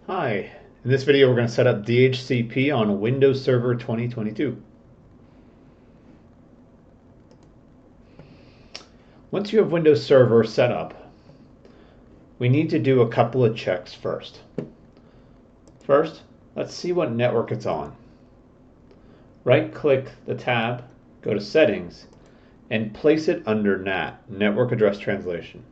Hi, in this video we're going to set up DHCP on Windows Server 2022. Once you have Windows Server set up, we need to do a couple of checks first. First, let's see what network it's on. Right-click the tab, go to Settings, and place it under NAT, Network Address Translation.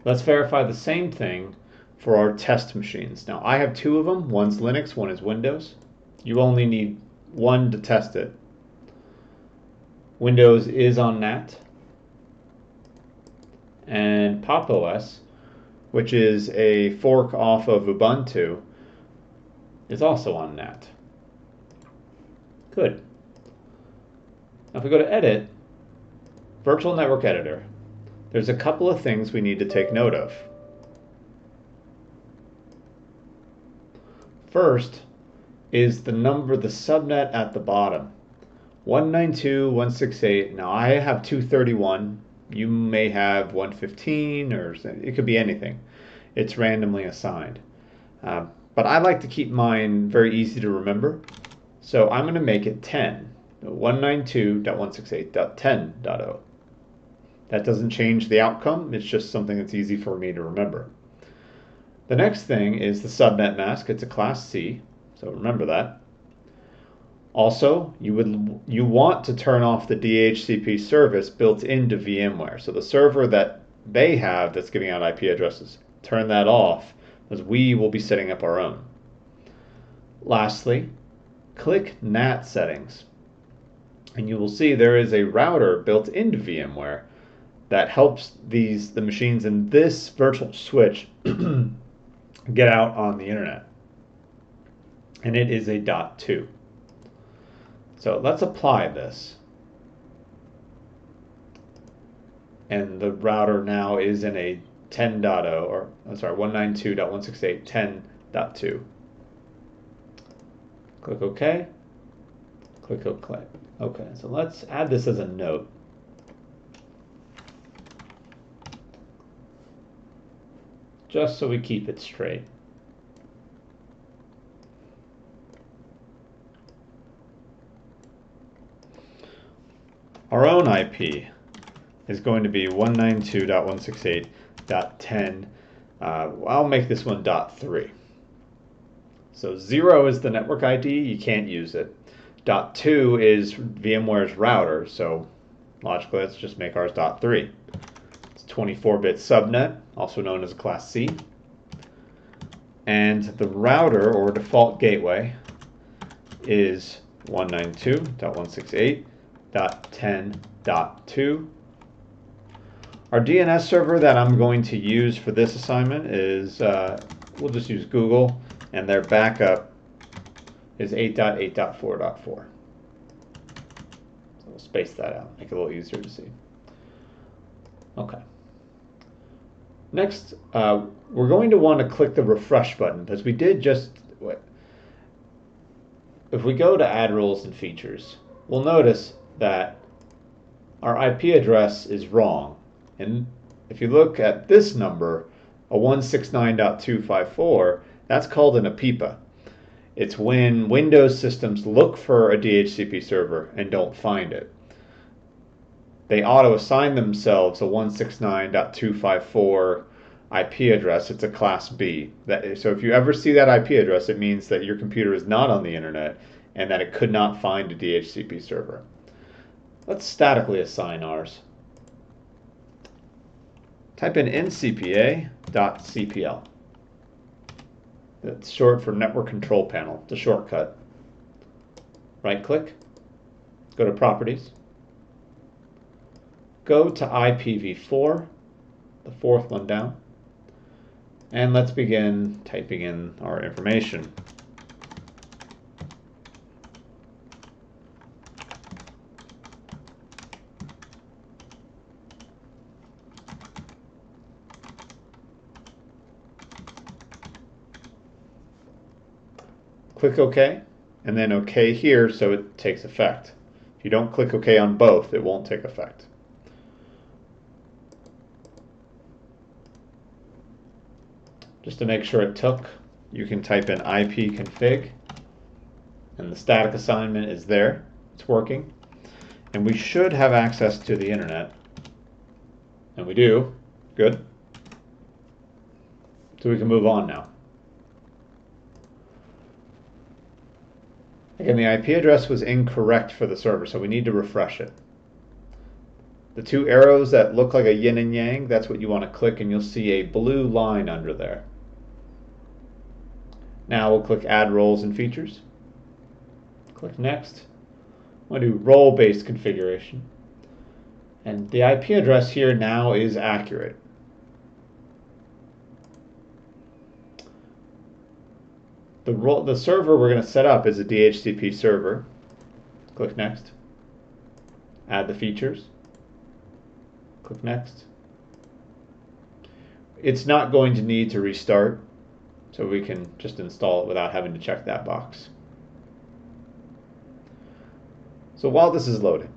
Let's verify the same thing for our test machines. Now I have two of them, one's Linux, one is Windows. You only need one to test it. Windows is on NAT, and Pop! OS, which is a fork off of Ubuntu, is also on NAT. Good. Now if we go to Edit, Virtual Network Editor, there's a couple of things we need to take note of. First is the number, the subnet at the bottom. 192.168. Now I have 231. You may have 115, or it could be anything. It's randomly assigned. But I like to keep mine very easy to remember. So I'm going to make it 10. 192.168.10.0. That doesn't change the outcome. It's just something that's easy for me to remember. The next thing is the subnet mask. It's a class C, so remember that. Also, you want to turn off the DHCP service built into VMware. So the server that they have that's giving out IP addresses, turn that off, as we will be setting up our own. Lastly, click NAT settings, and you will see there is a router built into VMware that helps the machines in this virtual switch get out on the internet. And it is a .2. So let's apply this. And the router now is in a 10.0, or I'm sorry, 192.168.10.2. Click OK. Click OK. Okay, so let's add this as a note. Just so we keep it straight. Our own IP is going to be 192.168.10. I'll make this one .3. So 0 is the network ID, you can't use it. .2 is VMware's router, so logically let's just make ours .3. It's 24-bit subnet, also known as a class C. And the router, or default gateway, is 192.168.10.2. Our DNS server that I'm going to use for this assignment is, we'll just use Google, and their backup is 8.8.4.4. So we'll space that out, make it a little easier to see. Okay. Next, we're going to want to click the refresh button, because we did just, if we go to add rules and features, we'll notice that our IP address is wrong. And if you look at this number, a 169.254, that's called an APIPA. It's when Windows systems look for a DHCP server and don't find it. They auto-assign themselves a 169.254 IP address. It's a class B. So if you ever see that IP address, it means that your computer is not on the internet and that it could not find a DHCP server. Let's statically assign ours. Type in ncpa.cpl. That's short for Network Control Panel, the shortcut. Right-click, go to Properties, go to IPv4, the fourth one down, and let's begin typing in our information. Click OK, and then OK here so it takes effect. If you don't click OK on both, it won't take effect. Just to make sure it took, you can type in ipconfig, and the static assignment is there. It's working. And we should have access to the internet. And we do. Good. So we can move on now. Again, the IP address was incorrect for the server, so we need to refresh it. The two arrows that look like a yin and yang, that's what you want to click, and you'll see a blue line under there. Now we'll click Add Roles and Features. Click Next. We'll do role-based configuration. And the IP address here now is accurate. The server we're going to set up is a DHCP server. Click Next. Add the features. Click Next. It's not going to need to restart, so we can just install it without having to check that box. So while this is loading,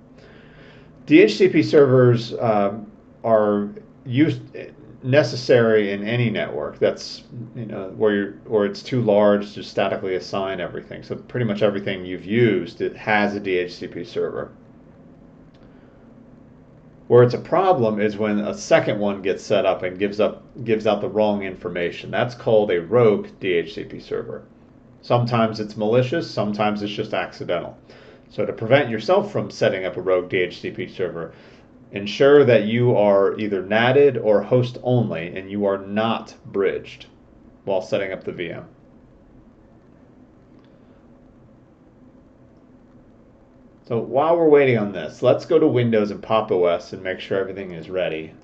DHCP servers are necessary in any network that's where it's too large to statically assign everything. So pretty much everything you've used, it has a DHCP server. Where it's a problem is when a second one gets set up and gives out the wrong information. That's called a rogue DHCP server. Sometimes it's malicious, sometimes it's just accidental. So to prevent yourself from setting up a rogue DHCP server, ensure that you are either NATed or host only and you are not bridged while setting up the VM. So while we're waiting on this, let's go to Windows and Pop! OS and make sure everything is ready.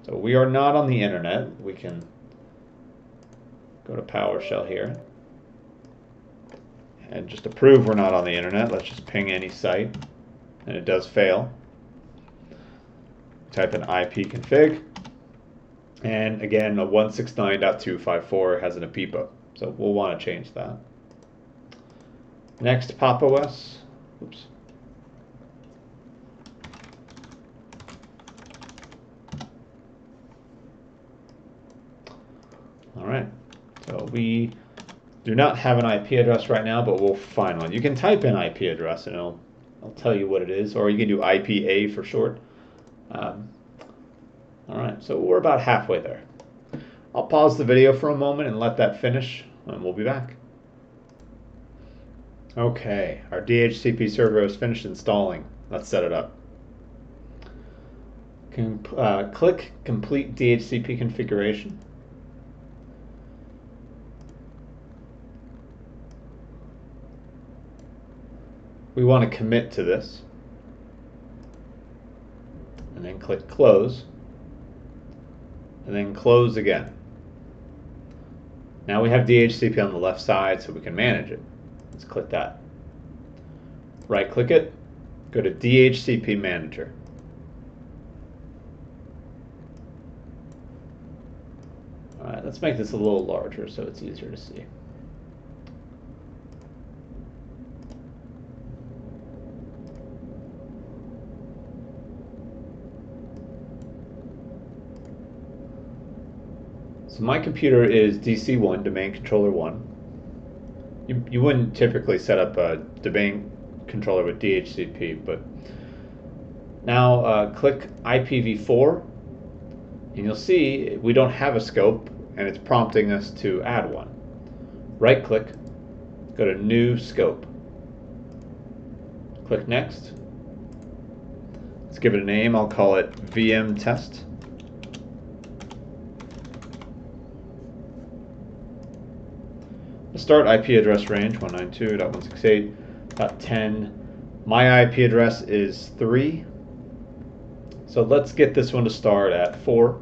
So we are not on the internet. We can go to PowerShell here. And just to prove we're not on the internet, let's just ping any site. And it does fail. Type in ipconfig. And again, a 169.254 has an APIPA. So we'll want to change that. Next, Pop! OS. Oops. All right, so we do not have an IP address right now, but we'll find one. You can type in IP address and I'll tell you what it is, or you can do IPA for short. All right, so we're about halfway there. I'll pause the video for a moment and let that finish, and we'll be back. Okay, our DHCP server is finished installing. Let's set it up. Click Complete DHCP Configuration. We want to commit to this. And then click Close. And then Close again. Now we have DHCP on the left side so we can manage it. Let's click that. Right click it. Go to DHCP Manager. Alright, let's make this a little larger so it's easier to see. So my computer is DC1, Domain Controller 1. You wouldn't typically set up a domain controller with DHCP, but now click IPv4, and you'll see we don't have a scope, and it's prompting us to add one. Right click, go to New Scope. Click Next. Let's give it a name. I'll call it VM Test. Start IP address range 192.168.10. My IP address is 3. So let's get this one to start at 4.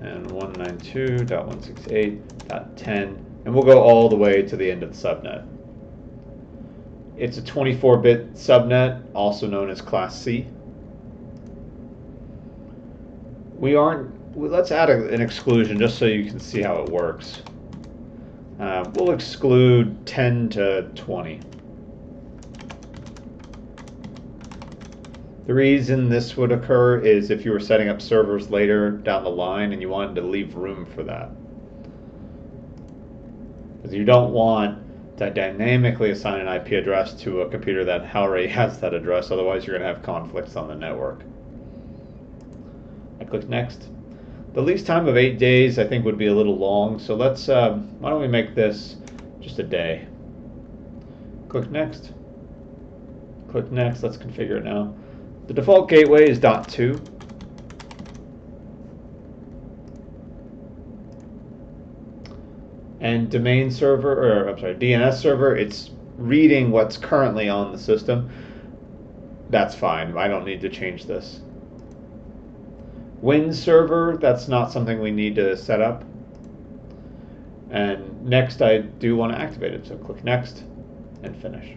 And 192.168.10. And we'll go all the way to the end of the subnet. It's a 24-bit subnet, also known as Class C. Let's add an exclusion just so you can see how it works. We'll exclude 10 to 20. The reason this would occur is if you were setting up servers later down the line and you wanted to leave room for that. Because you don't want to dynamically assign an IP address to a computer that already has that address, otherwise you're going to have conflicts on the network. I click next. The lease time of 8 days I think would be a little long, so let's why don't we make this just a day. Click next. Click next. Let's configure it now. The default gateway is .2. And domain server, or I'm sorry, DNS server, it's reading what's currently on the system. That's fine. I don't need to change this. Win server, that's not something we need to set up. And next, I do want to activate it, so click next and finish.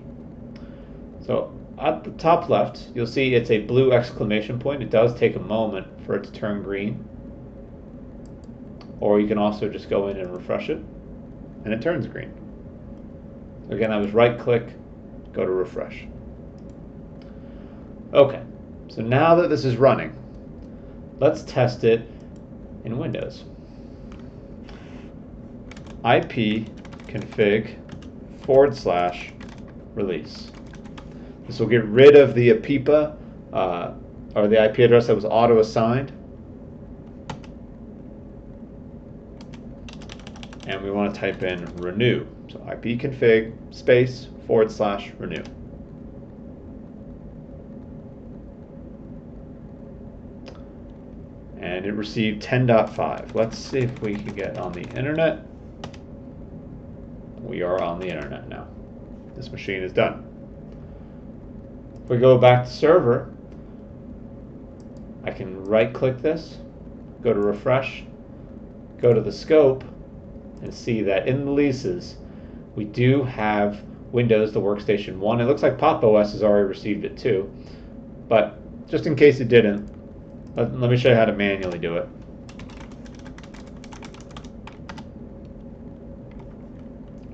So at the top left, you'll see it's a blue exclamation point. It does take a moment for it to turn green. Or you can also just go in and refresh it, and it turns green. Again, I was right click, go to refresh. Okay, so now that this is running, let's test it in Windows. IP config / release. This will get rid of the APIPA or the IP address that was auto-assigned. And we want to type in renew. So ipconfig space / renew. And it received 10.5. Let's see if we can get on the internet. We are on the internet now. This machine is done. If we go back to server, I can right click this, go to refresh, go to the scope, and see that in the leases we do have Windows, the workstation 1. It looks like Pop! OS has already received it too, but just in case it didn't, let me show you how to manually do it.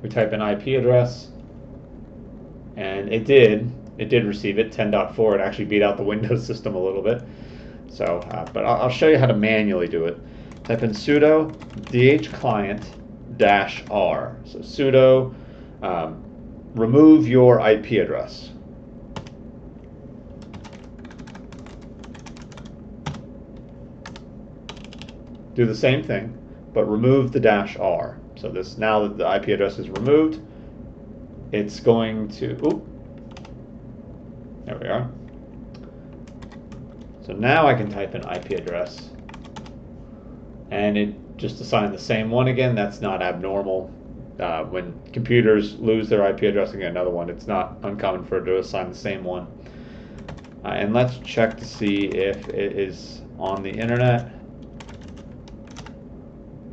We type in IP address, and it did receive it, 10.4. It actually beat out the Windows system a little bit. So, but I'll show you how to manually do it. Type in sudo dhclient -r. So sudo remove your IP address. Do the same thing, but remove the -r. So this, now that the IP address is removed, it's going to, there we are. So now I can type in IP address, and it just assigned the same one again. That's not abnormal. When computers lose their IP address and get another one, it's not uncommon for it to assign the same one. And let's check to see if it is on the internet.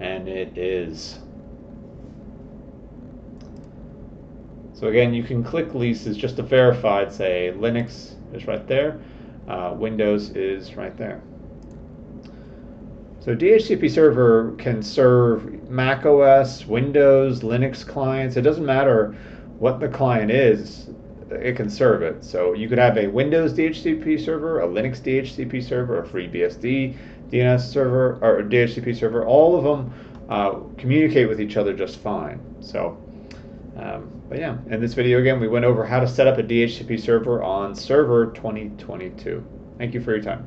And it is. So again, you can click leases just to verify. It's a Linux is right there. Windows is right there. So DHCP server can serve Mac OS, Windows, Linux clients. It doesn't matter what the client is, it can serve it. So you could have a Windows DHCP server, a Linux DHCP server, a FreeBSD DNS server, or DHCP server. All of them communicate with each other just fine. So, but yeah, in this video again, we went over how to set up a DHCP server on Server 2022. Thank you for your time.